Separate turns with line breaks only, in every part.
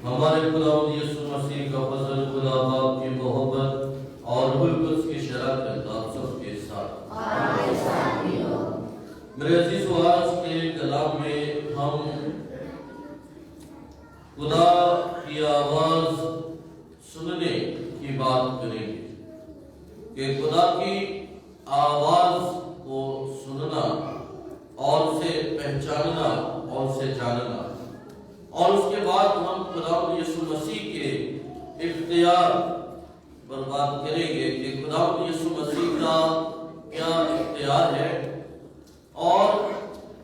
ہمارے خداوند یسوع مسیح کا فضل، خدا باپ کی محبت اور روح القدس کی شراکت آپ سب کے ساتھ میرے عزیز و آج کے کلام میں ہم خدا کی آواز سننے کی بات کریں گے کہ خدا کی آواز کو سننا اور اسے پہچاننا اور اسے جاننا، اور اس کے بعد ہم خداوند یسوع مسیح کے اختیار پر بات کریں گے کہ خداوند یسوع مسیح کا کیا اختیار ہے اور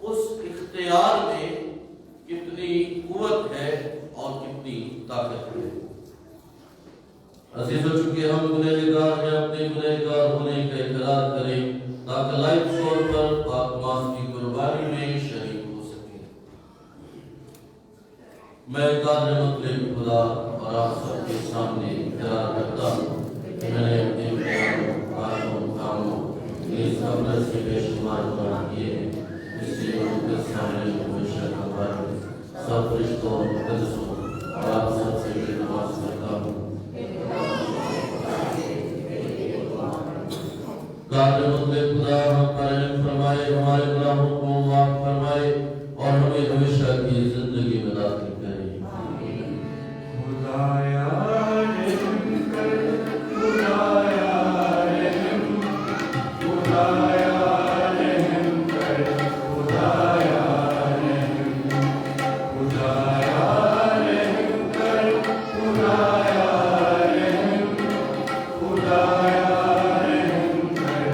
اس اختیار میں کتنی قوت ہے اور کتنی طاقت ہے۔ عزیزو، چونکہ ہم گنہگار ہیں، اپنے گنہگار ہونے کا اقرار کریں تاکہ لائف طور پر پاک ماس کی قربانی میں شریک ہو سکیں۔ میں قادر مطلب خدا اور آپ سب کے سامنے اقرار کرتا ہوں کہ میں نے اپنے بیانوں باتوں کاموں اس قبر سے بے شمار گناہ کیے ہیں، اس لیے ان کے سامنے ہمیشہ کا بار سب فرشتوں اور مقدسوں اور آپ سب سے بھی نماز کرتا ہوں۔ قادر مطلب خدا ہم پر رحم فرمائے، ہمارے گناہوں کو معاف فرمائے اور ہمیں ہمیشہ کی زندگی میں داخل کرے۔
خدایا رحم کر، خدایا رحم، خدایا رحم کر، خدایا رحم، خدایا رحم کر، خدایا رحم، خدایا رحم کر،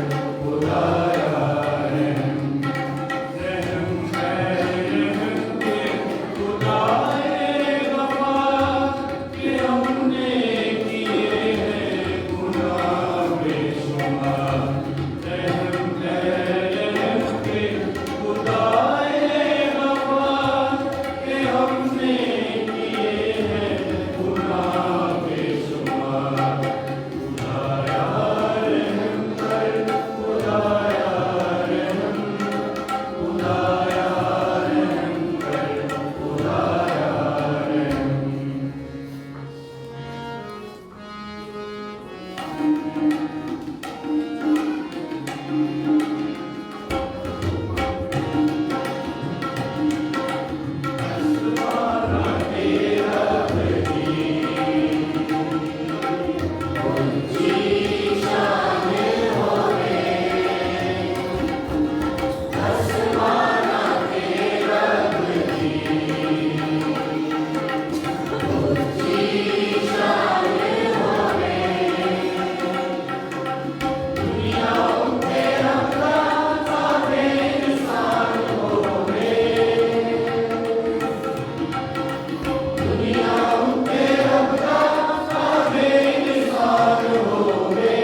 خدایا رحم، رحم ہے رحم کے خدائے غفار کہ ہم نے کیے ہیں گناہ بے شمار، رحم ہے رحم کے خدائے غفار کہ ہم نے کیے ہیں گناہ بے شمار، خدایا رحم کر، خدایا رحم، خدایا رحم کر، خدایا رحم۔ آسمانہ تیرا بہی، اونچی شان ہوئے، آسمانہ تیرا بہی، اونچی شان ہوئے، دنیا ان کے رفتار صاحب انسان ہوئے، دنیا ان کے رفتار صاحب انسان ہوئے،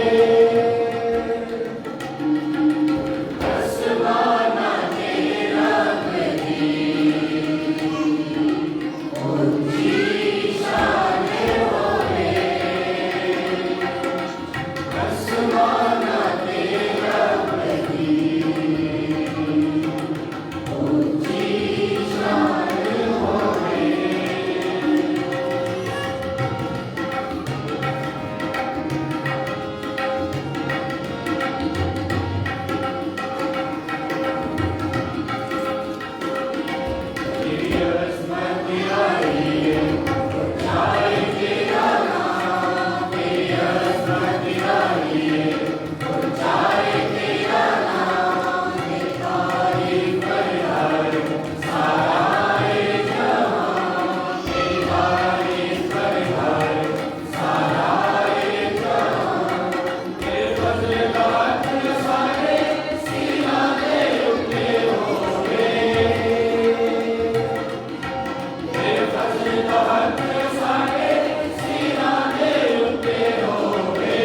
آسمانہ تیرا بہی، اونچی شان ہوئے، آسمانہ تیرا بہی، اونچی شان ہوئے۔ تیری عظمت آئی ہے، اونچائی تیرا نام، تیری عظمت آئی ہے، اونچائی تیرا نام، تیری تعریف سارے جہاں، تیری تعریف سارے جہاں، تیرے فضل کا حق سارے سینہ دے اٹھے ہوئے، تیرے فضل کا حق سارے سینہ دے اٹھے ہوئے،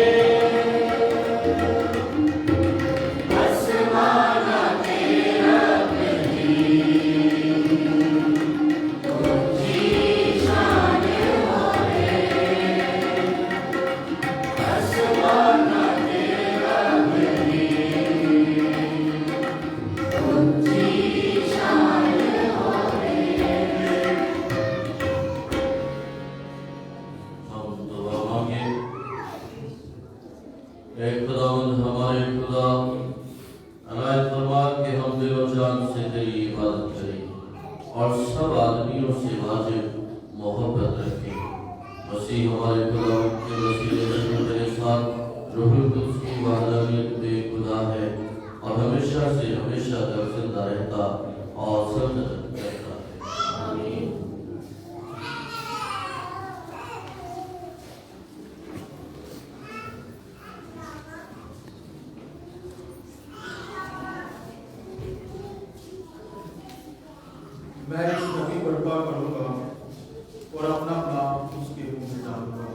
آسمانہ تیرا بہی، اونچی شان ہوئے، آسمانہ تیرا بہی، اونچی شان ہوئے۔
ہم دعا مانگیں۔ اے خداوند ہمارے خدا، عنایت فرما کہ ہم دل و جان سے تیری عبادت کریں اور سب آدمیوں سے واجب محبت رکھیں۔ مسیح ہمارے خداوند کے وسیلے سے تیرے ساتھ روح القدس کی وحدانیت بے خدا ہے اور ہمیشہ سے ہمیشہ تک زندہ رہتا اور سلطنت کرتا ہے۔ آمین۔
میں اس نبی پر دعا کروں گا اور اپنا نام اس کے منہ میں ڈالوں گا۔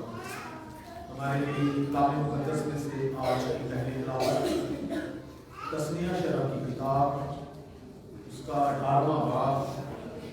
ہمارے لیے کلام مقدس میں سے آج کی پہلی تلاوت تثنیہ شرح کی کتاب اس کا 18واں باب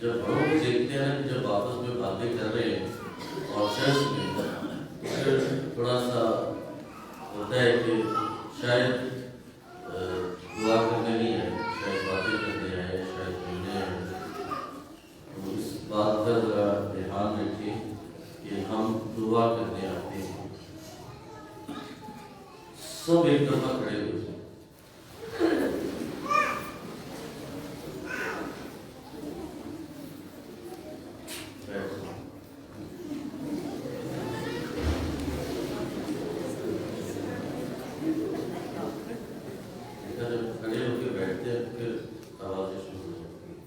جب بڑوں کو دیکھتے ہیں کہ جب آپس میں باتیں کر رہے ہیں اور چرچ میں پھر تھوڑا سا ہوتا ہے کہ شاید دعا کرنے نہیں ہے، شاید باتیں کرنے آئے، شاید ملنے آئے. تو اس بات کا ذرا دھیان رکھیے کہ ہم دعا کرنے آتے ہیں. سب ایک دفعہ کھڑے ہو جائیں. کھڑے ہو کے بیٹھتے ہیں پھر آوازیں شروع ہو جاتی ہیں.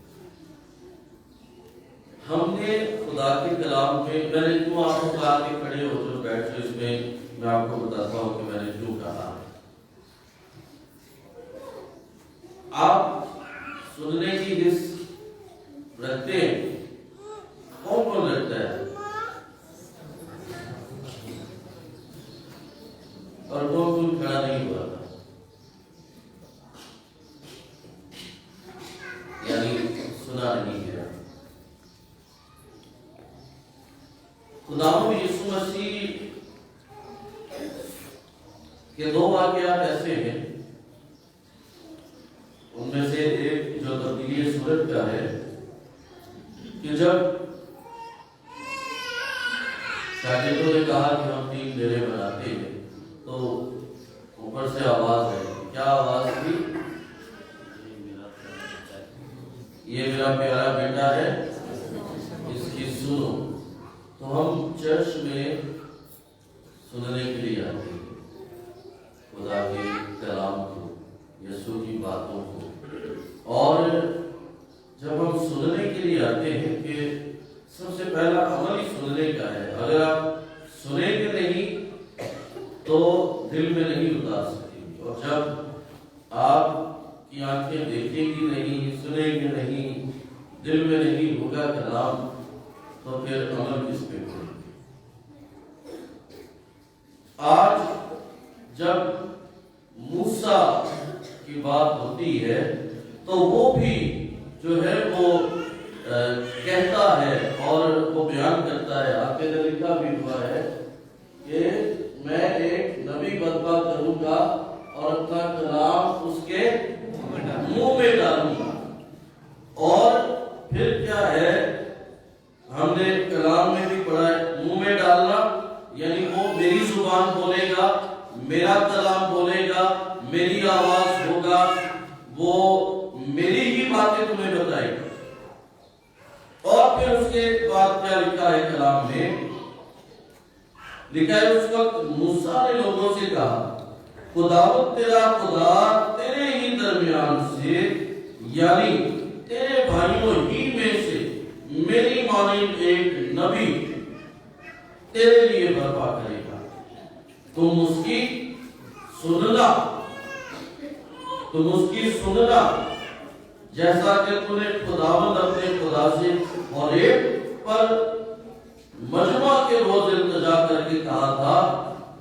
ہم نے خدا کے کلام میں، میں نے کیوں آپ کو کہا کہ کھڑے ہو جو بیٹھ جو، اس میں میں آپ کو بتاتا ہوں کہ میں نے کیوں کہا. آپ سننے کی حص رکھتے ہیں؟ کون کون رکھتا ہے اور کون کون کھڑا نہیں ہوا تھا؟ یعنی سنا نہیں گیا. خداوند یسوع مسیح کے دو واقعات ایسے ہیں، ان میں سے ایک جو تبدیلی صورت کا ہے کہ جب شاگردوں نے کہا کہ ہم 3 ڈیرے بناتے ہیں تو اوپر سے آواز ہے. کیا آواز تھی؟ یہ میرا پیارا بیٹا ہے، اس کی سنو. تو ہم چرچ میں سننے کے لیے آتے ہیں خدا کے کلام کو، یسوع کی باتوں کو. اور جب ہم سننے کے لیے آتے ہیں کہ سب سے پہلا عمل ہی سننے کا ہے. اگر آپ سنیں گے نہیں تو دل میں نہیں اتار سکیں گے، اور جب آپ کی آنکھیں دیکھیں گی نہیں، سنیں گے نہیں، دل میں نہیں ہوگا کلام، تو پھر عمل کس پہ کریں گے. آج جب موسیٰ کی بات ہوتی ہے تو وہ بھی جو ہے وہ کہتا ہے اور وہ بیان کرتا ہے. آپ کے اندر لکھا بھی ہوا ہے کہ میں ایک نبی برپا کروں گا اور اپنا کلام اس کے منہ میں ڈالوں گا. اور پھر کیا ہے، ہم نے کلام میں بھی پڑھا ہے منہ میں ڈالنا، یعنی وہ میری زبان بولے گا، میرا کلام بولے گا، میری آواز ہوگا، وہ میری ہی باتیں تمہیں بتائے گا. اور پھر اس کے بعد کیا لکھا ہے کلام میں؟ لکھا ہے اس وقت موسیٰ نے لوگوں سے کہا خداوند تیرا خدا تیرے ہی درمیان سے، یعنی تیرے بھائیوں ہی میں سے میری مانند ایک نبی تیرے لیے برپا کرے گا. تم اس کی سننا جیسا کہ تم نے خداوند اپنے خدا سے اور ایک پر مجمع کے روز التجا کر کے کہا تھا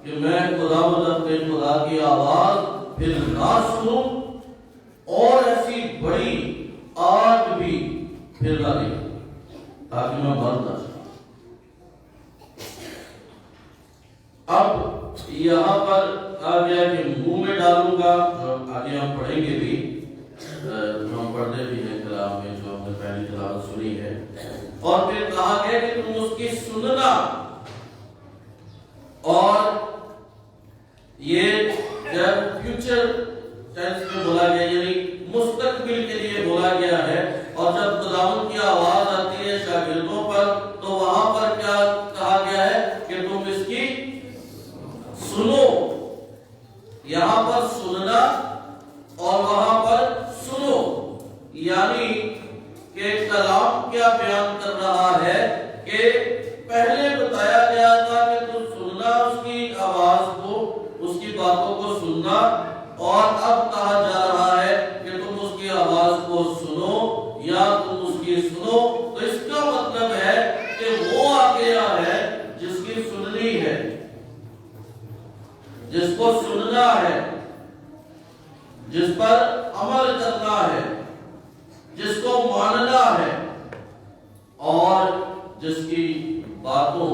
کہ میں خداوند اپنے خدا کی آواز پھر نہ سنوں اور ایسی بڑی آگ بھی پھر نہ دیکھوں تاکہ میں مر نہ جاؤں. اب یہاں پر آ گیا کہ منہ میں ڈالوں گا، آگے ہم پڑھیں گے بھی، ہم پڑھتے بھی ہیں کلام میں جو ہم نے پہلی تلاوت سنی ہے. اور پھر کہا گیا کہ تم اس کی سننا. اور یہ جب فیوچر ٹینس میں بولا گیا، یعنی مستقبل کے لیے بولا گیا ہے. اور جب خداوند کی آواز آتی ہے شاگردوں پر تو وہاں پر کیا کہا گیا ہے کہ تم اس کی سنو. یہاں پر سننا اور وہاں پر سنو، یعنی کہ کلام کیا بیان کر رہا ہے کہ پہلے بتایا گیا تھا کہ تم سننا اس کی آواز کو، اس کی باتوں کو سننا، اور اب کہا جا رہا ہے کہ تم اس کی آواز کو سنو یا تم اس کی سنو. تو اس کا مطلب ہے کہ وہ آ گیا ہے جس کی سننی ہے، جس کو سننا ہے، جس پر عمل کرنا ہے، جس کو ماننا ہے. اور جس کی باتوں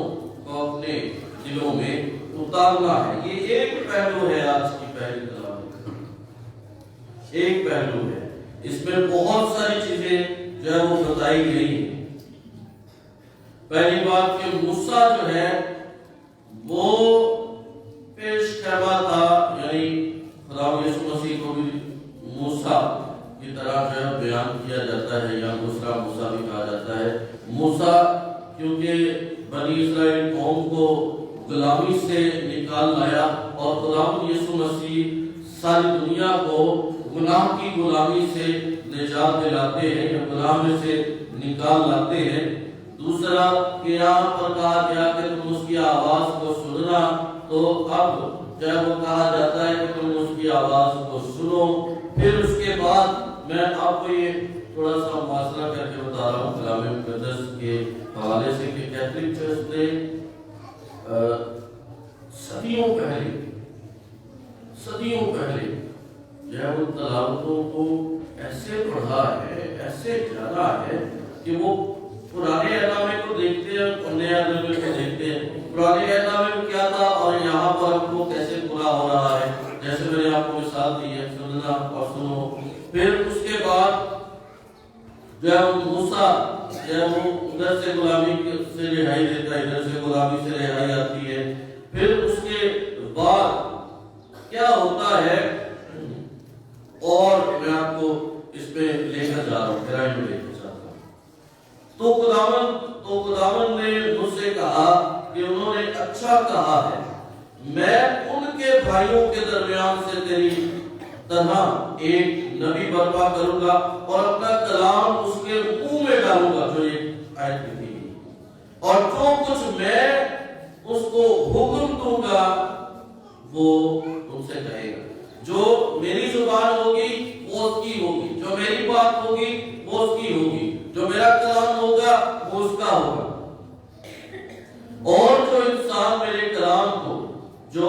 کو اپنے دلوں میں اتارنا ہے۔ یہ ایک پہلو ہے آج کی پہلی کلام کا، ایک پہلو ہے۔ اس میں بہت ساری چیزیں جو ہے وہ بتائی گئی ہیں۔ پہلی بات کہ موسیٰ جو ہے وہ پیش خیمہ تھا، یعنی خدا یسوع مسیح کو بھی موسیٰ کی طرح جو ہے بیان کیا جاتا ہے، یا دوسرا موسیٰ بھی کہا جاتا ہے۔ موسیٰ کیونکہ بنی اسرائیل قوم کو غلامی سے نکال لایا، اور خدا یسوع مسیح ساری دنیا کو گناہ کی غلامی سے نجات دلاتے ہیں، یا گناہ میں سے نکال لاتے ہیں۔ دوسرا کہ یہاں پر کہا گیا کہ تم اس کی آواز کو سننا، تو اب جب وہ کہا جاتا ہے کہ تم اس کی آواز کو سنو، پھر اس کے بعد میں آپ کو یہ تھوڑا سا مواصلہ کر کے بتا رہا ہوں کلام مقدس کے حوالے سے کہ کیتھولک چرچ نے صدیوں پہلے جو ہے ان تلاوتوں کو ایسے پڑھا ہے، ایسے جانا ہے کہ وہ پرانے عہد نامے کو دیکھتے ہیں اور نئے عہد نامے کو دیکھتے ہیں۔ پرانے عہد نامے میں کیا تھا اور یہاں پر ہم کو کیسے پورا ہو رہا ہے، جیسے میں نے آپ کو مثال دی ہے، سننا اور سنو۔ پھر اس کے بعد جو ہے موسیٰ جو ہے وہ ادھر سے غلامی سے رہائی دیتا ہے، ادھر سے غلامی سے رہائی آتی ہے۔ پھر اس کے بعد کیا ہوتا ہے، اور میں آپ کو اس پہ لے کر جا رہا ہوں، گہرائی میں لے کر جاتا ہوں۔ تو خداوند نے مجھ سے کہا کہ انہوں نے اچھا کہا ہے، میں ان کے بھائیوں کے درمیان سے تیری طرح ایک نبی برپا کروں گا، اور اپنا کلام اس کے منہ میں ڈالوں گا، جو ایک آیت میں تھی، اور جو کچھ میں اس کو حکم دوں گا وہ ان سے کہے گا۔ جو میری زبان ہوگی وہ اس کی ہوگی، جو میری بات ہوگی وہ اس کی ہوگی، جو میرا کلام ہوگا وہ اس کا ہوگا۔ اور جو انسان میرے کلام کو جو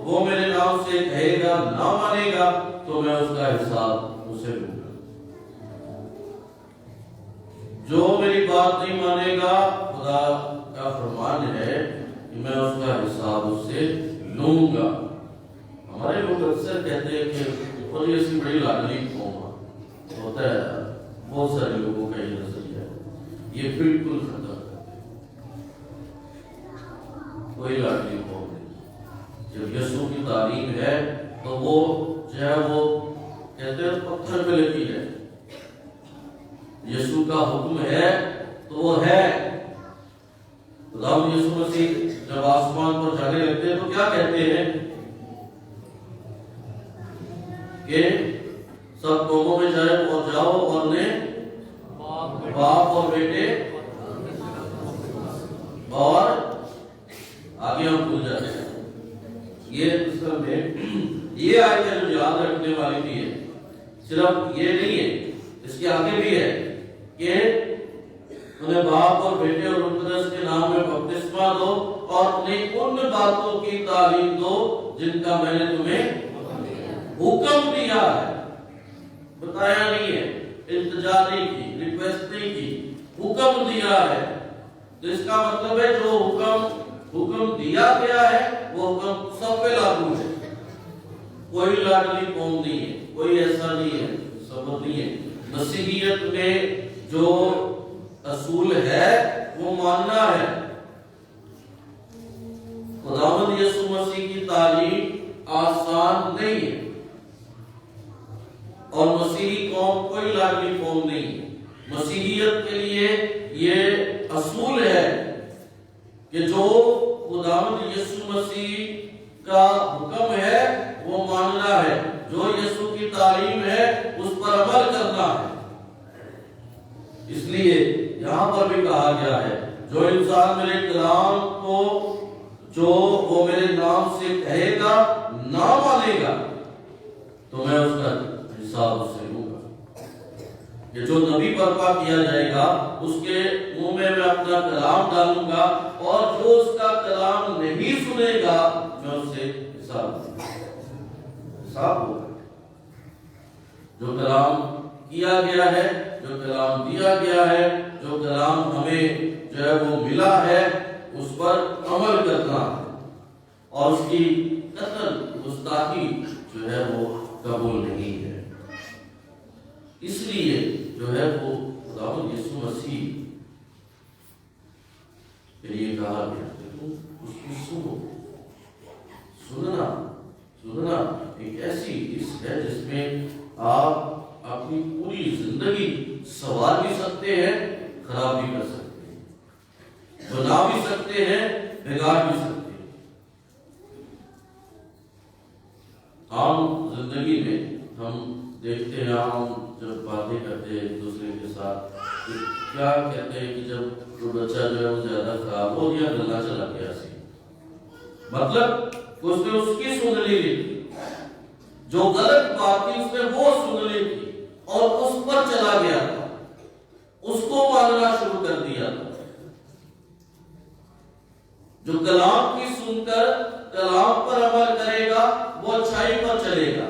وہ میرے نام سے کہے گا نہ مانے گا، تو میں اس کا حساب اسے لوں گا۔ جو میری بات نہیں مانے گا، خدا کا فرمان ہے کہ میں اس کا حساب اس سے لوں گا۔ ہمارے لوگ اکثر کہتے ہیں کہ اور یہ سی بڑی لاڈلی قوم ہوتا ہے، بہت سارے لوگوں کا یہ نظریہ ہے، یہ بالکل ختم ہے۔ کوئی لاڈلی قوم نہیں۔ جب یسوع کی تعلیم ہے تو وہ جو ہے وہ کہتے ہیں پتھر پہ لکیر ہے، یسوع کا حکم ہے تو وہ ہے۔ خدا یسوع مسیح جب آسمان پر جانے لگتے ہیں تو کیا کہتے ہیں کہ سب قوموں میں جاؤ اور انہیں باپ اور بیٹے اور آگے ہم بھول جاتے ہیں۔ یہ قسم ہے، یہ آیت ہے جو یاد رکھنے والی بھی ہے۔ صرف یہ نہیں ہے، اس کے آگے بھی ہے کہ انہیں باپ اور بیٹے اور روح القدس کے نام میں بپتسمہ دو، اور انہیں ان باتوں کی تعلیم دو جن کا میں نے تمہیں حکم دیا ہے۔ بتایا نہیں ہے، التجا نہیں کی، ریکویسٹ نہیں کی، حکم دیا ہے۔ تو اس کا مطلب ہے جو حکم دیا گیا ہے وہ حکم سب پہ لاگو ہے۔ کوئی لاڈلی قوم نہیں ہے، کوئی ایسا نہیں ہے، سبب نہیں ہے۔ مسیحیت میں جو اصول ہے وہ ماننا ہے۔ خداوند یسوع مسیح کی تعلیم آسان نہیں ہے، اور مسیحی قوم کوئی لاڈلی قوم نہیں ہے۔ مسیحیت کے لیے یہ اصول ہے کہ جو خداوند یسوع مسیح کا حکم ہے وہ ماننا ہے، جو یسوع کی تعلیم ہے اس پر عمل کرنا ہے۔ اس لیے یہاں پر بھی کہا گیا ہے جو انسان میرے کلام کو جو وہ میرے نام سے کہے گا نہ مانے گا، تو میں اس کا حساب اس سے لوں گا۔ کہ جو نبی برپا کیا جائے گا اس کے منہ میں اپنا کلام ڈالوں گا، اور جو اس کا کلام نہیں سنے گا میں اس سے حساب ہوگا۔ جو کلام کیا گیا ہے، جو کلام دیا گیا ہے، جو کلام ہمیں جو ہے وہ ملا ہے اس پر عمل کرنا ہے، اور اس کی قتل گستاخی جو ہے وہ قبول نہیں ہے۔ اس لیے جو ہے وہ خداوند یسوع مسیح کے لیے کہا گیا کہ تم اس کی سنو۔ سننا ایک ایسی چیز ہے جس میں آپ اپنی پوری زندگی سنوار بھی سکتے ہیں، خراب بھی کر سکتے ہیں، بنا بھی سکتے ہیں، بگاڑ بھی سکتے ہیں۔ عام زندگی میں ہم دیکھتے ہیں، ہم جب باتیں کرتے ہیں ایک دوسرے کے ساتھ، کیا کہتے ہیں کہ جب کوئی بچہ جو ہے وہ زیادہ خراب ہو گیا، گلا چلا گیا سی، مطلب اس نے اس کی سن لی تھی، جو غلط بات تھی اس نے وہ سن لی تھی اور اس پر چلا گیا تھا، اس کو ماننا شروع کر دیا تھا۔ جو کلام کی سن کر کلام پر عمل کرے گا وہ اچھائی پر چلے گا،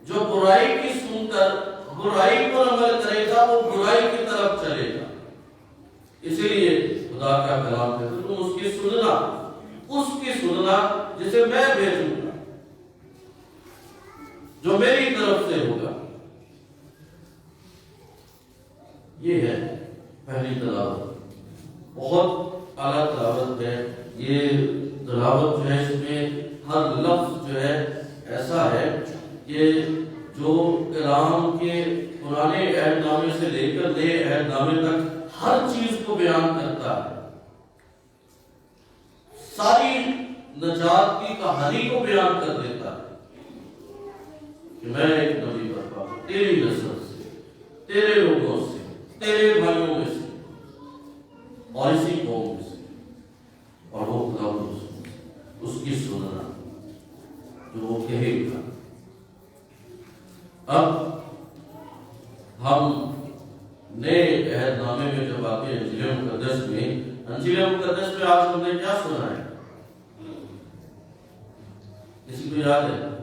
جو برائی کی سن کر برائی پر عمل کرے گا وہ برائی کی طرف چلے گا۔ اسی لیے خدا کا کلام کہتا ہے تم اس کی سننا جسے میں بھیجوں گا، جو میری طرف سے ہوگا۔ یہ ہے پہلی تلاوت، بہت اعلیٰ تلاوت ہے یہ تلاوت جو ہے، اس میں ہر لفظ جو ہے ایسا ہے کہ جو کلام کے پرانے عہد نامے سے لے کر نئے عہد نامے تک ہر چیز کو بیان کرتا ہے، ساری نجات کی کہانی کو بیان کر دیتا ہے کہ میں ایک نبی برپا ہوں تیری نسل سے، تیرے لوگوں سے، تیرے بھائیوں میں سے اور اسی قوم میں سے، اور وہ خداوند اس کی سننا جو وہ کہے گا۔ اب ہم نئے عہد نامے میں جب آتے ہیں انجیل مقدس میں، انجیل مقدس میں آج ہم نے کیا سنا ہے؟ کسی کو یاد ہے؟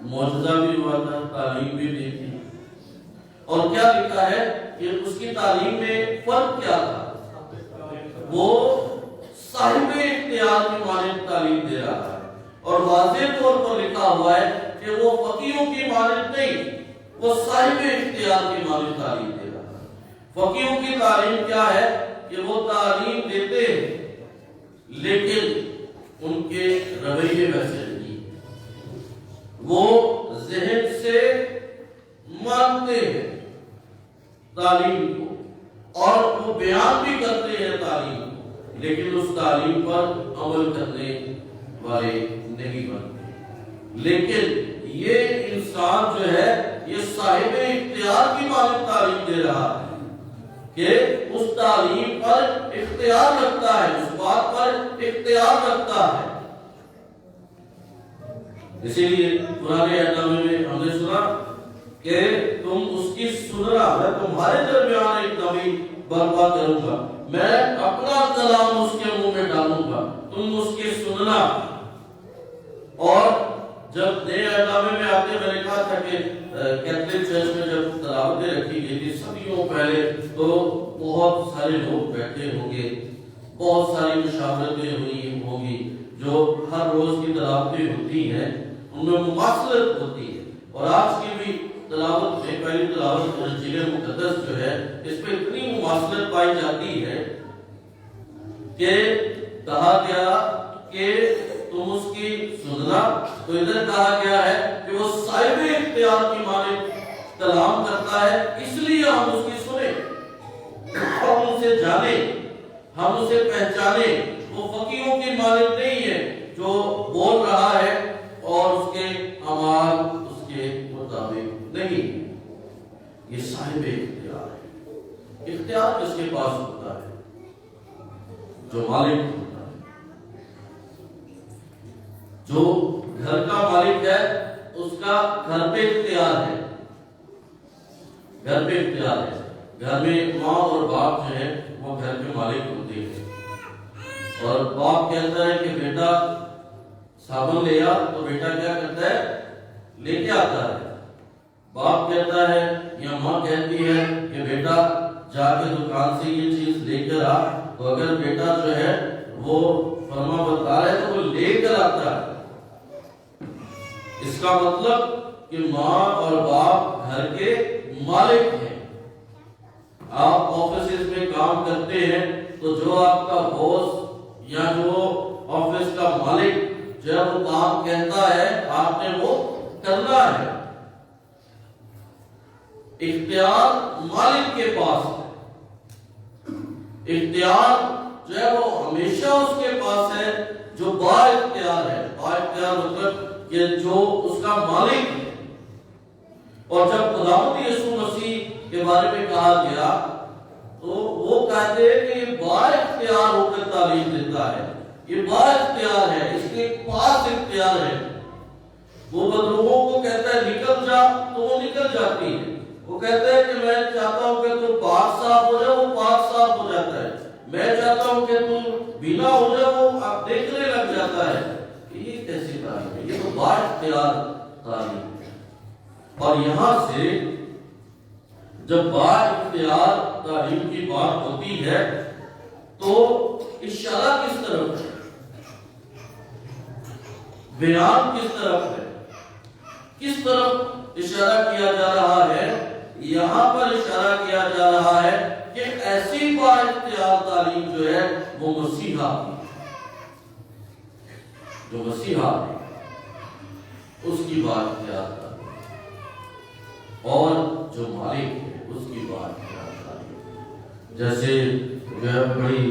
معجزہ بھی ہوا تھا، تعلیم بھی دی تھی، اور کیا لکھا ہے کہ اس کی تعلیم میں فرق کیا تھا؟ وہ صاحب اختیار کی مانند تعلیم دے رہا ہے، اور واضح طور پر لکھا ہوا ہے کہ وہ فقیہوں کی مانند نہیں، وہ صاحب اختیار کی مانند تعلیم دے رہا ہے۔ فقیہوں کی تعلیم کیا ہے کہ وہ تعلیم دیتے لیکن ان کے رویے ویسے نہیں، وہ ذہن سے مانتے ہیں تعلیم کو اور وہ بیان بھی کرتے ہیں تعلیم کو، لیکن اس تعلیم پر عمل کرنے والے نہیں بنتے۔ لیکن یہ انسان جو ہے یہ صاحب اختیار کی مانند تعلیم دے رہا ہے کہ اس تعلیم پر اختیار رکھتا ہے، اس بات پر اختیار رکھتا ہے۔ اسی لیے پرانے عہد نامے میں ہم نے سنا کہ تم اس کی سننا، میں تمہارے درمیان ایک نبی برپا کروں گا، میں اپنا کلام اس کے منہ میں ڈالوں گا، تم اس کی سننا۔ اور جب نئے عہد نامے میں آتے میں نے کہا تھا کہ کیتھولک چرچ میں جب تلاوتیں رکھی گئی تھی صدیوں پہلے، تو بہت سارے لوگ بیٹھے ہوں گے، بہت ساری مشاورتیں ہوئی ہوں گی، جو ہر روز کی تلاوتیں ہوتی ہیں ان میں مماثلت ہوتی ہے۔ اور آج کی بھی تلاوت میں پہلی تلاوت انجیل مقدس جو ہے اس پہ اتنی مماثلت پائی جاتی ہے کہ کہا گیا کہ تم اس کی سننا، تو ادھر کہا گیا ہے کہ وہ صاحب اختیار کی مانند کلام کرتا ہے، اس لیے ہم اس کی سنیں، ہم اسے جانیں، ہم اسے پہچانیں۔ وہ فقیہوں کی مانند نہیں ہے جو بول رہا ہے اور اس کے اعمال اس کے مطابق نہیں، یہ صاحب اختیار ہے۔ اختیار کس کے پاس ہوتا ہے؟ جو مالک ہوتا ہے، جو گھر کا مالک ہے اس کا گھر پہ اختیار ہے، گھر پہ اختیار ہے۔ گھر میں ماں اور باپ جو ہے وہ گھر کے مالک ہوتے ہیں، اور باپ کہتا ہے کہ بیٹا صابن لے آ، تو بیٹا کیا کرتا ہے؟ لے کے آتا ہے۔ باپ کہتا ہے یا ماں کہتی ہے کہ بیٹا جا کے دکان سے یہ چیز لے کر آ، تو اگر بیٹا جو ہے وہ فرما بردار ہے تو وہ لے کر آتا ہے۔ اس کا مطلب کہ ماں اور باپ گھر کے مالک ہیں۔ آپ آفیسز میں کام کرتے ہیں تو جو آپ کا باس یا جو آفس کا مالک جو وہ کام کہتا ہے آپ نے وہ کرنا ہے۔ اختیار مالک کے پاس ہے، اختیار جو ہے وہ ہمیشہ اس کے پاس ہے جو با اختیار ہے۔ با اختیار مطلب کہ جو اس کا مالک ہے۔ اور جب خداوند یسوع مسیح کے بارے میں کہا گیا تو وہ کہتے ہیں کہ یہ با اختیار ہو کر تعلیم دیتا ہے، یہ با اختیار ہے، اس کے پاس اختیار ہے۔ وہ لوگوں کو کہتا ہے نکل جا تو وہ نکل جاتی ہے، وہ کہتا ہے کہ میں چاہتا ہوں کہ تو پاک صاف ہو جائے، وہ پاک صاف ہو جاتا ہے، میں چاہتا ہوں کہ تو بینا ہو جائے، وہ آپ دیکھنے لگ جاتا ہے۔ یہ کیسی تعلیم ہے؟ یہ تو با اختیار تعلیم ہے۔ اور یہاں سے جب با اختیار تعلیم کی بات ہوتی ہے تو اشارہ کس طرف ہے؟ بیان کس طرف ہے؟ کس طرف اشارہ کیا جا رہا ہے؟ یہاں پر اشارہ کیا جا رہا ہے کہ ایسی با اختیار تعلیم جو ہے وہ مسیحا کی، جو مسیحا ہے اس کی با اختیار تعلیم، اور جو مالک ہے اس کی با اختیار تعلیم۔ جیسے بڑی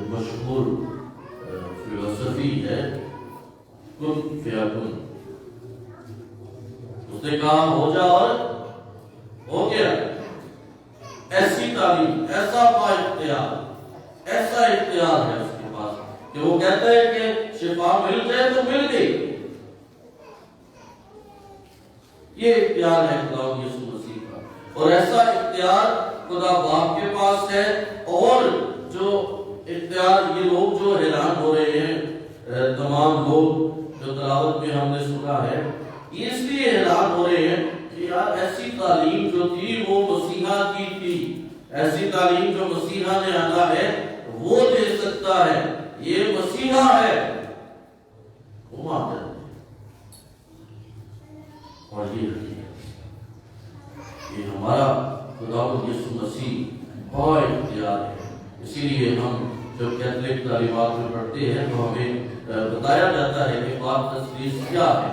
مشہور فلسفی ہے کن فیکن، اس نے کہا ہو جا اور ہو گیا۔ ایسی تعلیم، ایسا با اختیار، ایسا اختیار ہے اس کے پاس کہ وہ کہتا ہے کہ شفا مل جائے تو مل گئی۔ یہ اختیار ہے خدا یسوع مسیح کا، اور ایسا اختیار خدا باپ کے پاس ہے۔ اور جو اختیار، یہ لوگ جو حیران ہو رہے ہیں، تمام لوگ جو تلاوت میں ہم نے سنا ہے، یہ اس لیے حیران ہو رہے ہیں کہ یار ایسی تعلیم جو تھی وہ مسیحا کی تھی، ایسی تعلیم جو مسیحا نے آنا ہے وہ دے سکتا ہے، یہ مسیحا ہے، وہ مانتے ہیں۔ اور یہ ہمارا خداوند یسوع مسیح با اختیار ہے۔ اسی لیے ہم جب کیتھولک تعلیمات میں پڑھتے ہیں تو ہمیں بتایا جاتا ہے کہ پاک تثلیث کیا ہے۔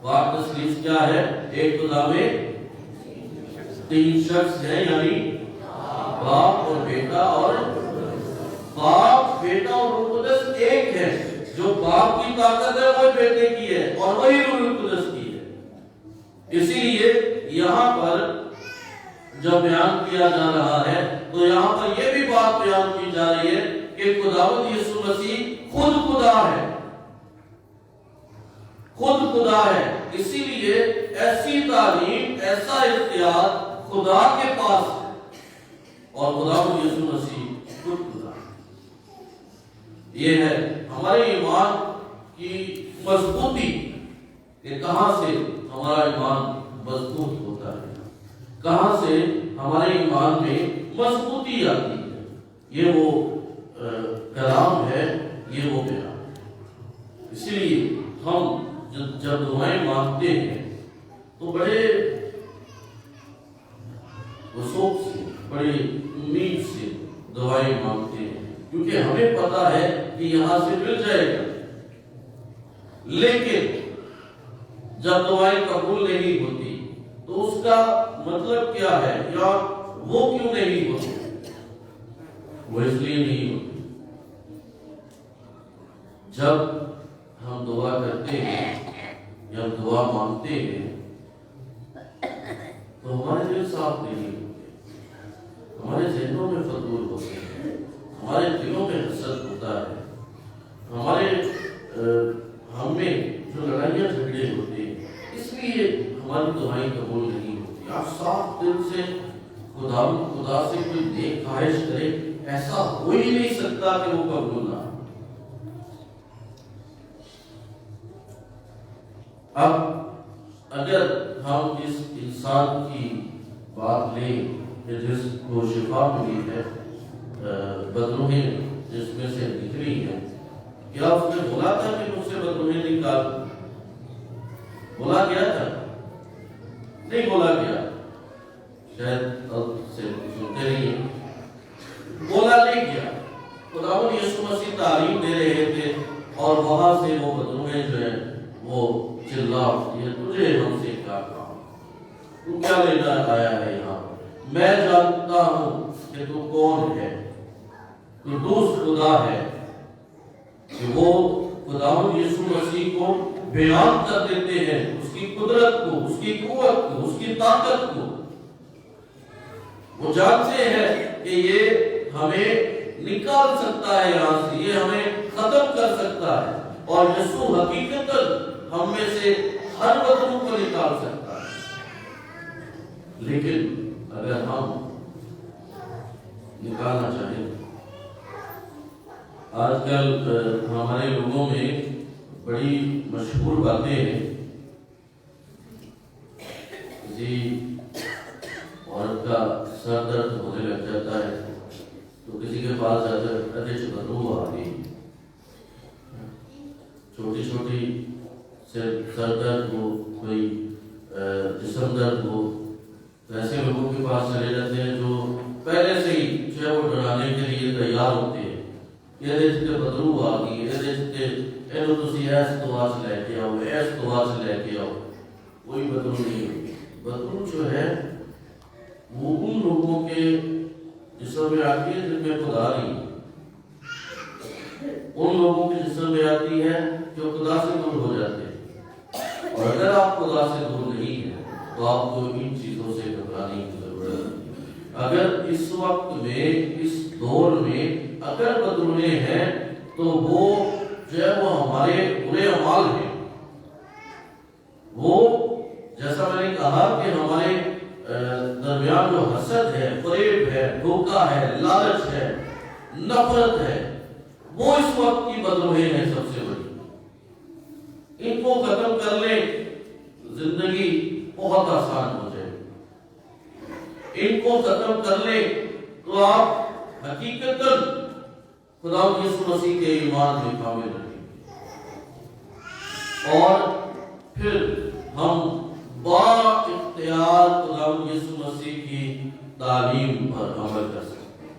پاک تثلیث کیا ہے؟ ایک خدا میں تین شخص ہیں، یعنی باپ اور بیٹا، اور باپ، بیٹا اور روح القدس ایک ہے۔ جو باپ کی طاقت ہے وہ بیٹے کی ہے، اور وہی روح القدس کی ہے۔ اسی لیے یہاں پر جب بیان کیا جا رہا ہے تو یہاں پر یہ بھی بات بیان کی جا رہی ہے کہ خداوند یسوع مسیح خود خدا ہے، خود خدا ہے۔ اسی لیے ایسی تعلیم، ایسا اختیار خدا کے پاس ہے، اور خداوند یسوع مسیح خود خدا ہے۔ یہ ہے ہمارے ایمان کی مضبوطی کہ کہاں سے ہمارا ایمان مضبوط ہوتا ہے، کہاں سے ہمارے ایمان میں مضبوطی آتی ہے۔ یہ وہ کلام ہے، یہ وہ بیان ہے۔ اسی لیے ہم جب دعائیں مانگتے ہیں تو بڑے وثوق سے، بڑی امید سے دعائیں مانگتے ہیں، کیونکہ ہمیں پتا ہے کہ یہاں سے مل جائے گا۔ لیکن جب دعائیں قبول نہیں ہوتی تو اس کا مطلب کیا ہے، یا وہ کیوں نہیں ہوتی؟ وہ اس لیے نہیں ہوتی جب ہم دعا کرتے ہیں یا دعا مانگتے ہیں تو ہمارے دل صاف نہیں ہوتے، ہمارے ذہنوں میں فضول ہوتے ہیں، ہمارے دلوں میں حسد ہوتا ہے، ہمارے ہم میں جو لڑائیاں جھگڑے ہوتے ہیں، اس لیے ہماری دعائیں قبول نہیں ہوتی۔ آپ صاف دل سے خدا سے کوئی نیک خواہش کرے، ایسا ہو ہی نہیں سکتا کہ وہ قبول نہ ہو۔ اب اگر ہم اس انسان کی بات لیں کہ جس کو شفا ملی ہے، بدروہیں جس میں سے نکلی ہیں، کیا اس نے بولا تھا کہ مجھ سے بدروہیں نکال؟ بولا گیا تھا؟ نہیں بولا گیا، شاید اب سے سنتے نہیں ہیں، بولا نہیں گیا۔ خداوند یسوع مسیح تعلیم دے رہے تھے اور وہاں سے وہ بدروہیں جو ہیں وہ چلا اٹھتی ہے، تجھے ہم سے کیا کام؟ تو کیا لینا آیا ہے یہاں؟ میں جانتا ہوں کہ تو کون ہے۔ قدوس خدا ہے کہ وہ خداوند یسوع مسیح کو بیان کر دیتے ہیں، اس کی قدرت کو، اس کی قوت کو، اس کی طاقت کو۔ وہ جانتے ہیں کہ یہ ہمیں نکال سکتا ہے یہاں سے، یہ ہمیں ختم کر سکتا ہے، اور یسوع حقیقتاً ہم میں سے ہر بدروں کو نکال سکتا ہے۔ لیکن اگر ہم نکالنا چاہیں، آج کل ہمارے لوگوں میں بڑی مشہور باتیں ہیں، کسی عورت کا سر درد ہونے لگ جاتا ہے تو کسی کے پاس جاتا ہے، ارے بدبو آ گئی، چھوٹی چھوٹی سر درد ہو، کوئی جسم درد ہو، ایسے لوگوں کے پاس چلے جاتے ہیں جو پہلے سے ہی جو ہے وہ ڈرانے کے لیے تیار ہوتے ہیں، یہ دیکھتے بدبو آ گئی، یہ دیکھتے اینو تسی ایس دعا سے لے کے آؤ، ایس دعا سے لے کے آؤ، کوئی بدبو نہیں ہوتی۔ بدبو جو ہے وہ ان لوگوں کے جسم میں آتی ہے جن میں خدا نہیں، ان لوگوں کے جسم میں آتی ہے جو خدا سے دور ہو جاتے ہیں، اور اگر آپ خدا سے دور نہیں ہیں تو آپ کو ان چیزوں سے گھبرانے کی ضرورت نہیں۔ اگر اس وقت میں، اس دور میں اگر بدروہیں ہیں تو وہ جو ہے وہ ہمارے برے اعمال ہیں، وہ جیسا میں نے کہا کہ ہمارے درمیان جو حسد ہے، فریب ہے، دھوکہ ہے، لالچ ہے، نفرت ہے، وہ اس وقت کی بدروہیں ہیں سب سے بڑی۔ ان کو ختم کر لیں، زندگی بہت آسان ہو جائے۔ ان کو ختم کر لیں تو آپ حقیقتاً خداوند یسوع مسیح کے ایمان میں کامل رہیں گے، اور پھر ہم با اختیار خداوند یسوع مسیح کی تعلیم پر عمل کر سکتے ہیں۔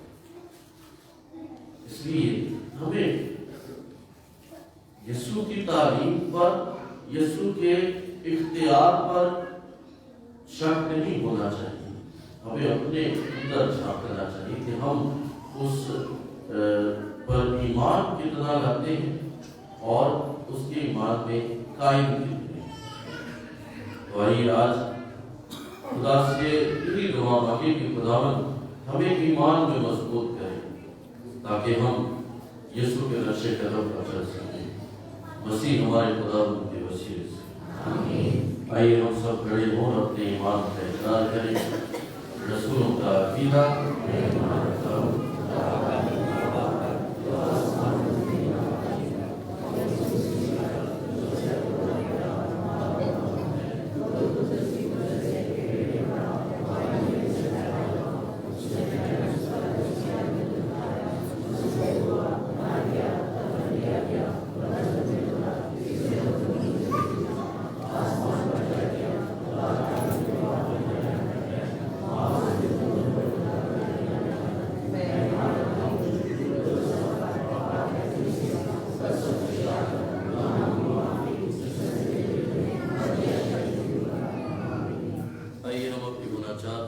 اس لیے ہمیں یسوع کی تعلیم پر، یسوع کے اختیار پر شک نہیں ہونا چاہیے، ہمیں اپنے اندر جھانکنا چاہیے کہ ہم اس پر ایمان کتنا لاتے ہیں اور اس کے ایمان میں قائم کتنے۔ تو آئیے آج خدا سے یہی دعا مانگے کہ خداوند ہمیں ایمان میں مضبوط کرے تاکہ ہم یسوع کے نقش قدم پر چل سکیں، مسیح ہمارے خداوند کے وسیلے سے۔ آمین۔ آئیے ہم سب کھڑے ہوں اور اپنے ایمان کا اقرار کریں۔ رسولوں کا عقیدہ،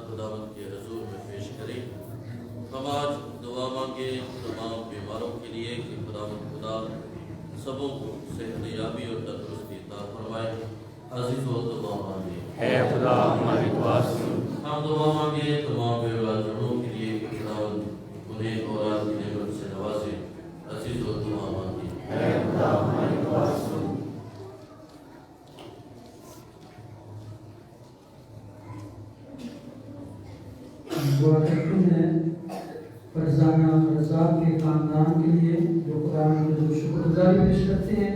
خداوند کے حضور میں پیش کریں۔ ہم آج دعا مانگے تمام بیماروں کے لیے کہ خداوند خدا سبوں کو صحت یابی اور تندرستی عطا فرمائے۔ عزیز و دعا مانگے،
اے خدا ہماری دعا سن۔
ہم دعا مانگے تمام بیوہ جنوں کے لیے کہ خداوند انہیں اولاد کی نعمت سے نوازے۔ عزیز و دعا مانگے،
اے خدا ہماری دعا سن۔
دعا کرتے ہیں فرزانہ رضا کے خاندان کے لیے جو خدا کے شکر گزاری پیش کرتے ہیں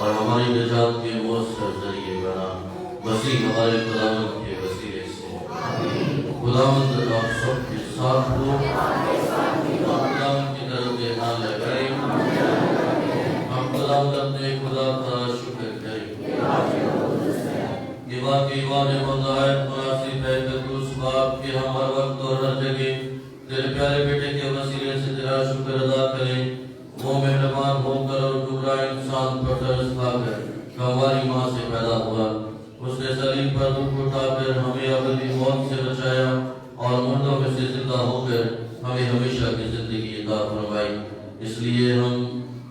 اور ہماری نجات کے مؤثر ذریعے بنا مسیح ہمارے خداوند کے وسیلے سے خداوند آپ سب کے ساتھ ہو اور خداوند کی طرف دینا لگائیں ہم خداوند اپنے خدا کا شکر کریں یہ واقعی واجب و نہایت مناسب ہے کہ تو اس باپ کے ہم ہر وقت اور ہر جگہ تیرے پیارے بیٹے کے وسیلے سے تیرا شکر ادا کریں وہ مہربان ہو کر اور گمراہ انسان پر ترس کھا کر ہماری ماں سے پیدا ہوا اس نے صلیب پر دکھ اٹھا کر ہمیں ابدی موت سے بچایا اور مردوں میں سے زندہ ہو کر ہمیں ہمیشہ کی زندگی عطا فرمائی اس لیے ہم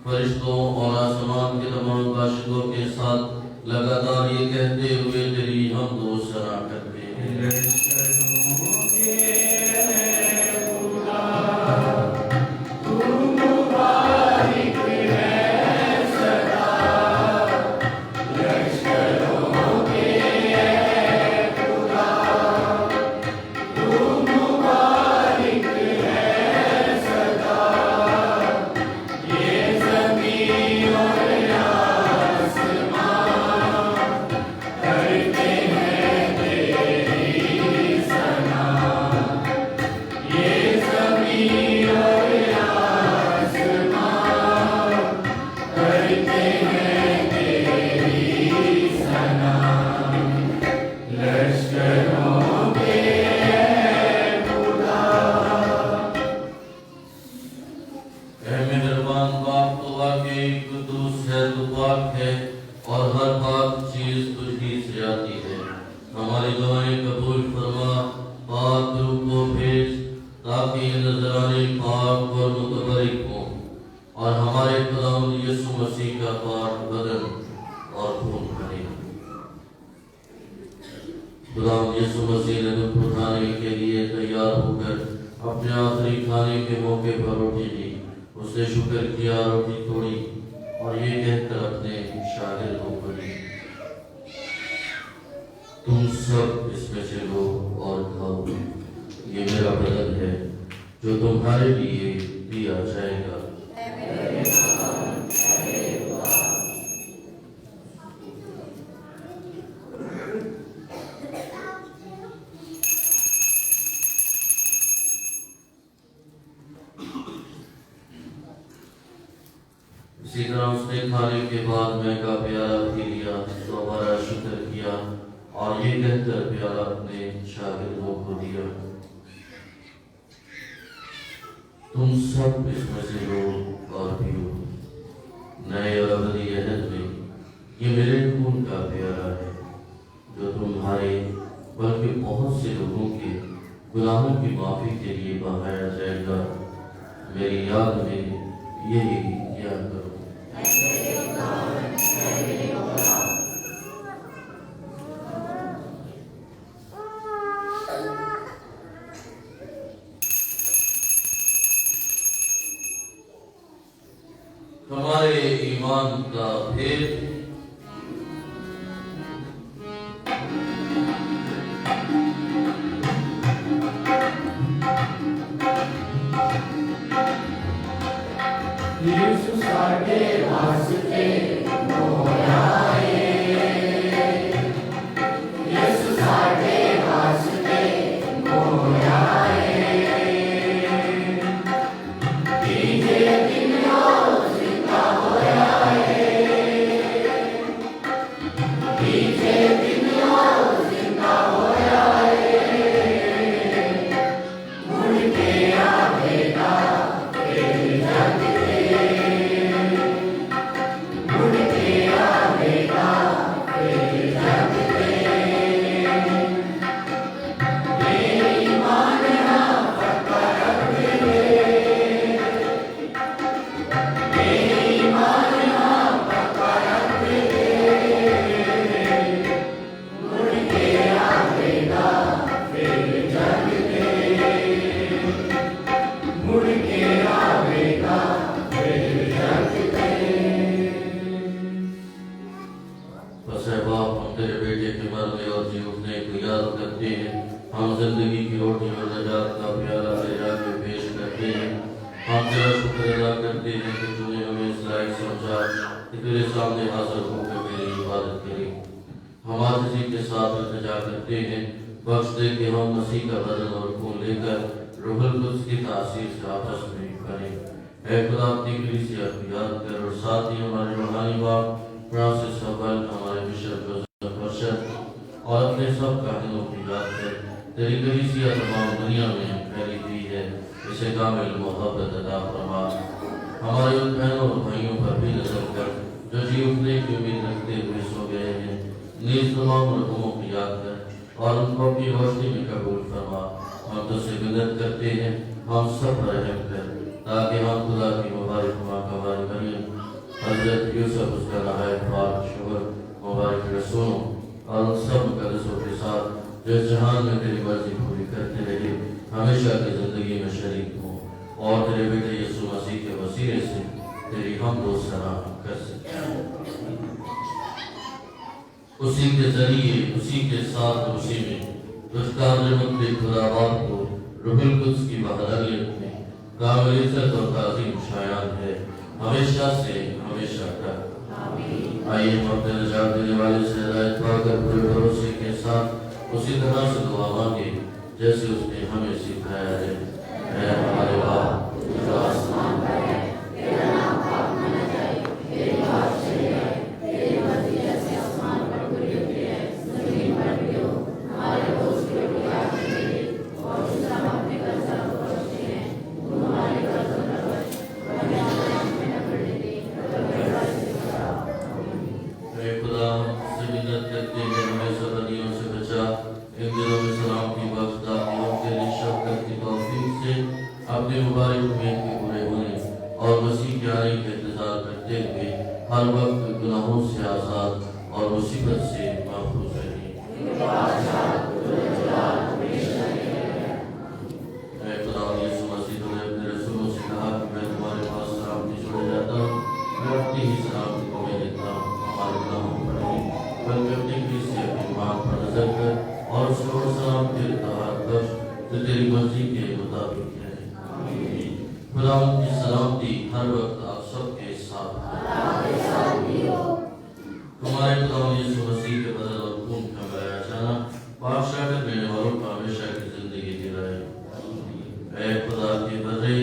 فرشتوں اور آسمان کے تمام باشندوں کے ساتھ لگاتار یہ کہتے ہوئے تیری حمد و ثنا کرتے ہیں تم سب اس میں سے لو اور کھاؤ یہ میرا بدن ہے جو تمہارے لیے دیا جائے گا اسی طرح اس نے کھانے کے بعد میں کا پیالہ پی لیا دوبارہ شکر کیا اور یہ کہہ کر پیالہ اپنے شاگردوں کو دیا تم سب اس میں سے لو اور پیو نئے اور ابدی عہد میں یہ میرے خون کا پیالہ ہے جو تمہارے بلکہ بہت سے لوگوں کے گناہوں کی معافی کے لیے بہایا جائے گا میری یاد میں یہی کیا کرو ہمارے ایمان کا بھید
یسوع ساڈے واسطے مویا ہے یسوع ساڈے واسطے مویا ہے تیجے دن زندہ ہویا ہے تیجے دن زندہ ہویا ہے مڑ کے آوے گا تیرے جگ
ہم زندگی کی روٹی اور نجات کا پیالہ تیرے آگے پیش کرتے ہیں ہم تیرا شکر ادا کرتے ہیں کہ تو نے ہمیں اس لائق سمجھا کہ تیرے سامنے حاضر ہو کر میری عبادت کریں۔ ہم عاجزی کے ساتھ التجا کرتے ہیں، بخش دے کہ ہم مسیح کا بدن اور خون لے کر روح القدس کی تاثیر سے آپس میں کریں۔ اے خدا اپنی کلیسیا کو یاد کر، اور ساتھ ہی ہمارے روحانی باپ فرانسس حبل، ہمارے بشپ جوزف مرشد اور اپنے سب کاہنوں کو یاد کر۔ تیری کلیسیا تمام دنیا میں پھیلی ہوئی ہے، اسے کامل محبت عطا فرما۔ ہمارے ان بہنوں اور بھائیوں پر بھی نظر کر جو جی اٹھنے کی امید رکھتے ہوئے سو گئے ہیں، نیز تمام مرحوموں کو یاد کر اور ان کو اپنی روشنی میں قبول فرما۔ ہم تو سے منت کرتے ہیں، ہم سب پر رحم کر، تاکہ ہم خدا کی مبارک ماں کا ہماری مریم، حضرت یوسف اس کا نہایت پاک شوہر، مبارک رسولوں اور ان سب مقدسوں کے ساتھ جو اس جہان میں تیری مرضی پوری کرتے رہے، ہمیشہ کی زندگی میں شریک ہوں، اور تیرے بیٹے یسوع مسیح کے وسیلے سے تیری حمد و ثنا کر سکیں۔ اسی کے ذریعے، اسی کے ساتھ، اسی میں رفتار نعمت خدا باپ کو روح القدس کی وحدانیت میں کامل عزت اور تعظیم شایان ہے، ہمیشہ سے ہمیشہ تک۔ آئیے ہم اپنے نجات دینے والے سے ہدایت پا کر پورے بھروسے کے ساتھ اسی طرح سے دعا مانگے جیسے اس نے ہمیں سکھایا ہے۔ اے ہمارے باپ جو آسمان پر ہے، تیرا نام پاک مانا جائے، تیری بادشاہی آئے، تیری مرضی جیسے آسمان پر پوری ہوتی ہے زمین پر بھی ہو۔ ہمارے روز کی روٹی آج ہمیں دے، اور جس طرح ہم اپنے قرضہ کو بخشتے ہیں تو ہمارے قرضوں پر بخش، ورنہ ہم میں نہ پڑنے دے، اے خدا سے منت کرتے ہیں ہمیں سب بدیوں سے بچا، ان دنوں میں سلام کی بخش داخلوں کے لیے شفقت کی توفیق سے اپنے مبارک امید کے پورے ہونے اور مسیح کے آنے کا انتظار کرتے ہوئے ہر وقت گناہوں سے آزاد اور مصیبت سے محفوظ رہیں۔ اے خدا یسوع مسیح، تو نے اپنے رسولوں سے کہا کہ میں تمہارے پاس سلامتی چھوڑے جاتا ہوں، میں اپنی ہی سلامتی کو میں دیتا ہوں۔ ہمارے گناہوں پر نہیں بلکہ اپنی کلیسیا کے ایمان پر نظر کر اور اس کو سلام کے اتحاد بخش جو تیری مرضی کے مطابق ہے۔ خدا ان کی سلامتی ہر وقت آپ سب کے ساتھ ہو۔ ہمارے خدا یسوع مسیح کے بدن اور خون کا بہایا جانا بادشاہ کرنے والوں کو ہمیشہ کی زندگی دے رہا ہے۔ اے خدا کے بندے،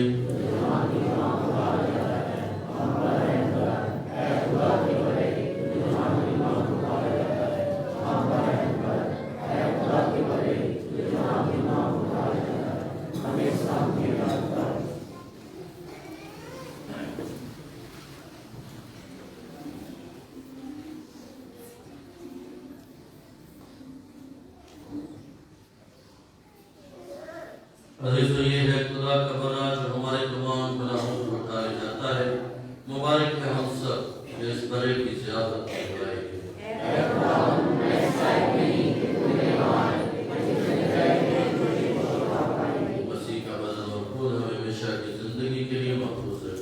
عزیز تو یہ ہے خدا کا بنا جو ہمارے تمام گناہوں کو اٹھا لے جاتا ہے۔ مبارک ہے ہم سب جو اس برے کی زیادت کی گائے گی۔ مسیح کا بدن اور خون ہمیں ہمیشہ کی زندگی کے لیے محفوظ ہے۔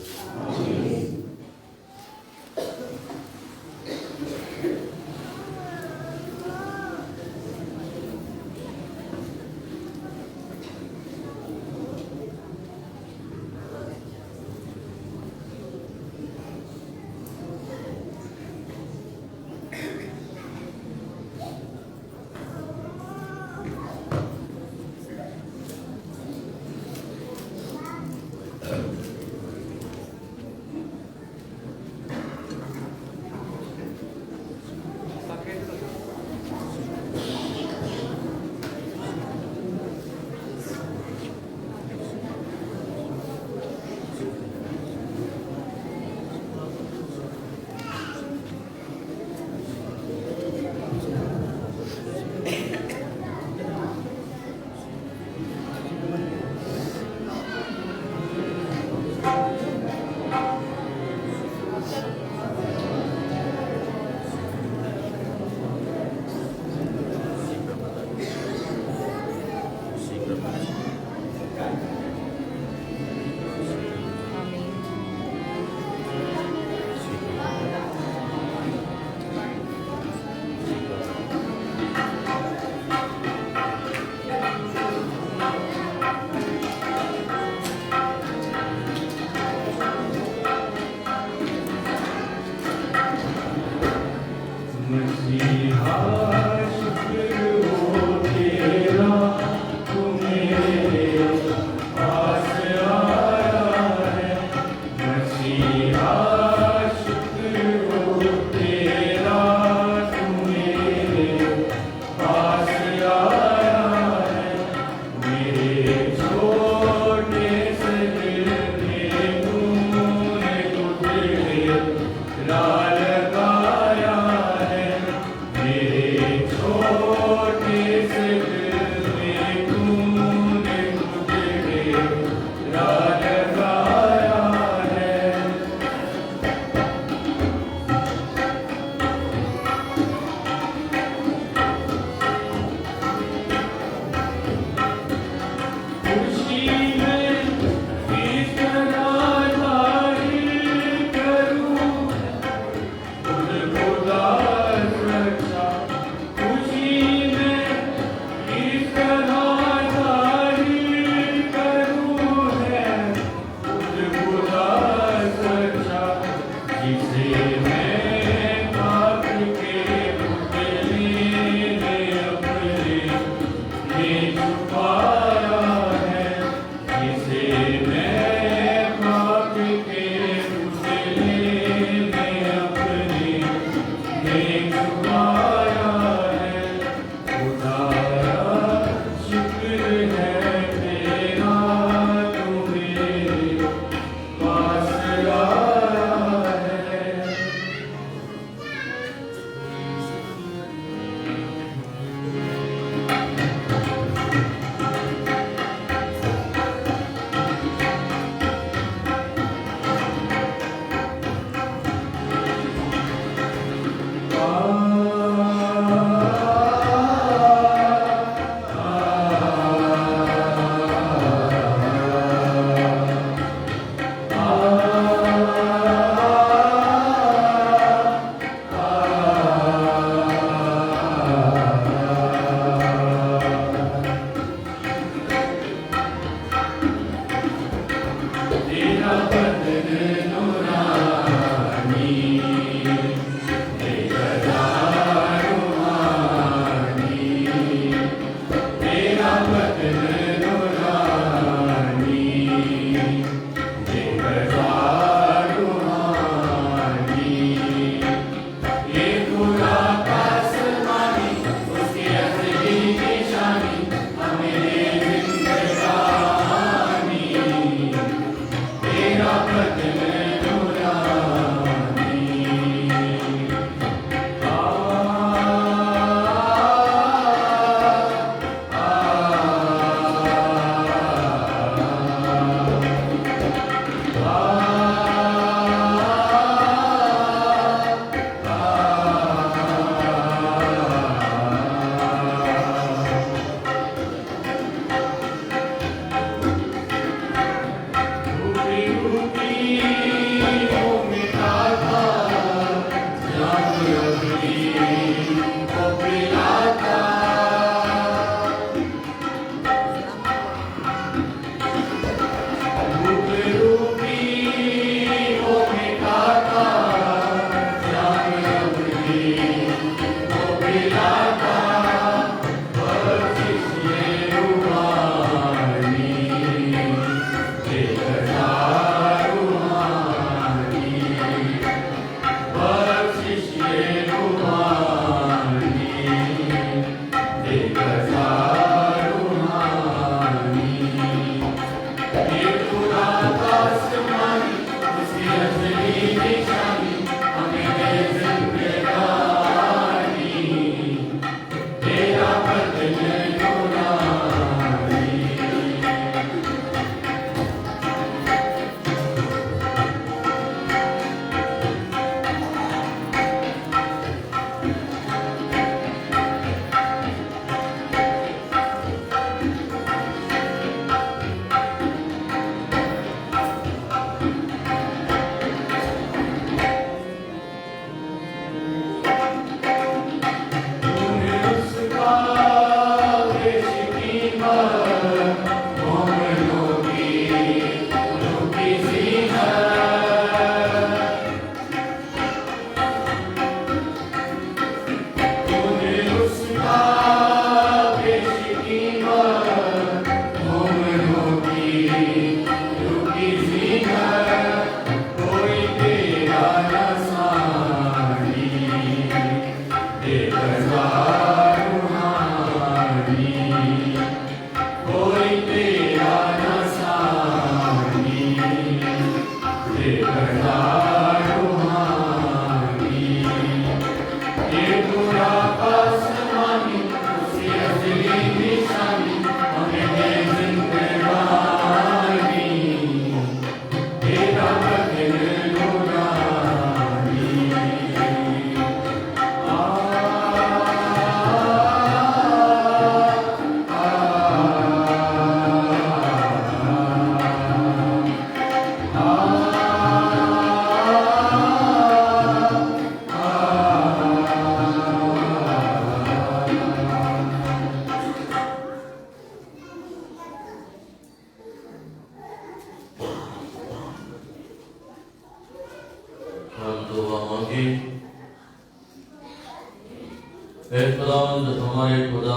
اے خداوند ہمارے خدا،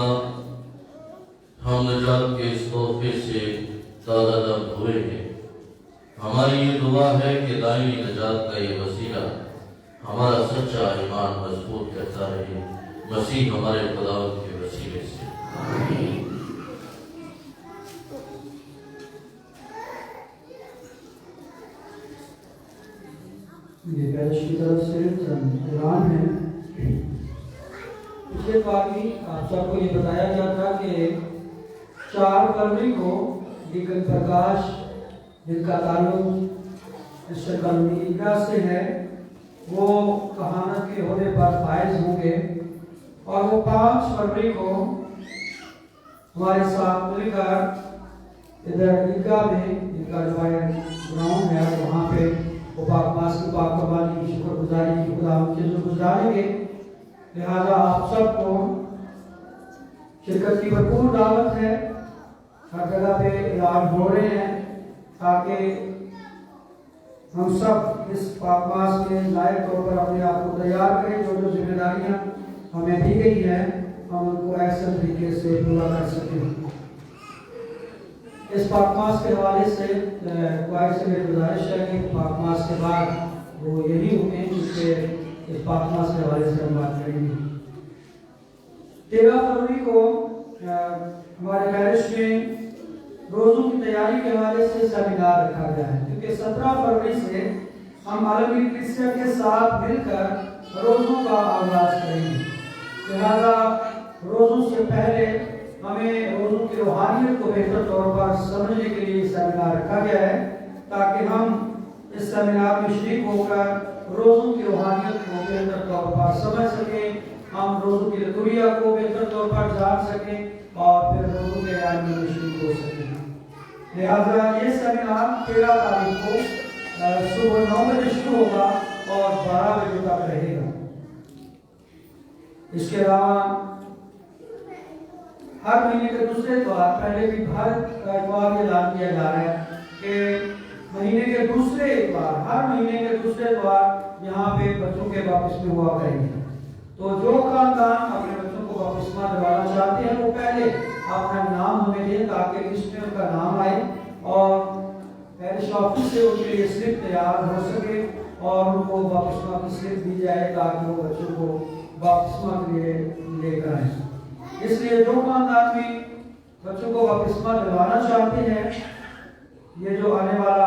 ہم نجات کے اس تحفے سے تازہ دم ہوئے ہیں۔ ہماری یہ دعا ہے کہ دائمی نجات کا یہ وسیلہ ہمارا سچا ایمان مضبوط کرتا رہے، مسیح ہمارے خداوند کے وسیلے سے۔
یہ پیرش کی طرف سے اعلان ہے۔ پچھلے بار بھی آپ سب کو یہ بتایا گیا تھا کہ 4 فروری کو ڈیکن پرکاش، جن کا تعلق مسٹر کالونی عیدگاہ سے ہے، وہ کہانت کے عہدے پر فائز ہوں گے، اور وہ 5 فروری کو ہمارے ساتھ مل کر ادھر عیدگاہ میں جن کا روایت گراؤنڈ ہے وہاں پہ وہ پاک ماس کی پاک قربانی کی شکر گزاری کی خدا ہم چیزوں گزاریں گے۔ لہذا آپ سب کو شرکت کی بھرپور دعوت ہے۔ ہر جگہ پہ اعلان ہو رہے ہیں تاکہ ہم سب اس پاک ماس میں لائق طور پر اپنے آپ کو تیار کریں، جو جو ذمہ داریاں ہمیں دی گئی ہیں ہم ان کو ایسے طریقے سے پورا کر سکیں۔ اس پاک ماس کے حوالے سے کوئی سے میری گزارش ہے کہ پاک ماس کے بعد وہ یہی ہوئے جس کے اس پاک ماس کے حوالے سے ہم بات کریں گے۔ 13 فروری کو ہمارے پیرش میں روزوں کی تیاری کے حوالے سے سیمینار رکھا گیا ہے، کیونکہ 17 فروری سے ہم عالمی کلیسیا کے ساتھ مل کر روزوں کا آغاز کریں گے۔ لہذا روزوں سے پہلے ہمیں روزوں کی روحانیت کو بہتر طور پر سمجھنے کے لیے سیمینار رکھا گیا ہے، تاکہ ہم اس سیمینار میں شریک ہو کر روزوں کی روحانیت کو بہتر طور پر سمجھ سکیں، ہم روزوں کی لطوریہ کو بہتر طور پر جان سکیں اور پھر روزوں کے عالمی میں شریک ہو سکیں۔ لہذا یہ سیمینار 13 تاریخ کو صبح 9 بجے شروع ہوگا اور 12 بجے تک رہے گا۔ اس کے علاوہ ہر مہینے کے دوسرے اتوار، پہلے بھی ہر اتوار یہ اعلان کیا جا رہا ہے کہ مہینے کے دوسرے اتوار، ہر مہینے کے دوسرے اتوار یہاں پہ بچوں کے بپتسمے ہوا کریں گے۔ تو جو خاندان اپنے بچوں کو بپتسمہ دلوانا چاہتے ہیں وہ پہلے اپنا نام ہمیں دیں تاکہ لسٹ میں ان کا نام آئے اور پیرش آفس سے ان کے لیے سلپ تیار ہو سکے اور ان کو بپتسمہ کی سلپ دی جائے تاکہ وہ بچوں کو بپتسمہ کے لیے لے کر آئیں۔ اس لیے جو خاندان بھی بچوں کو بپتسمہ دلوانا چاہتے ہیں، یہ جو آنے والا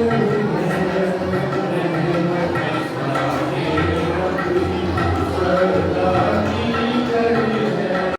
Thank you.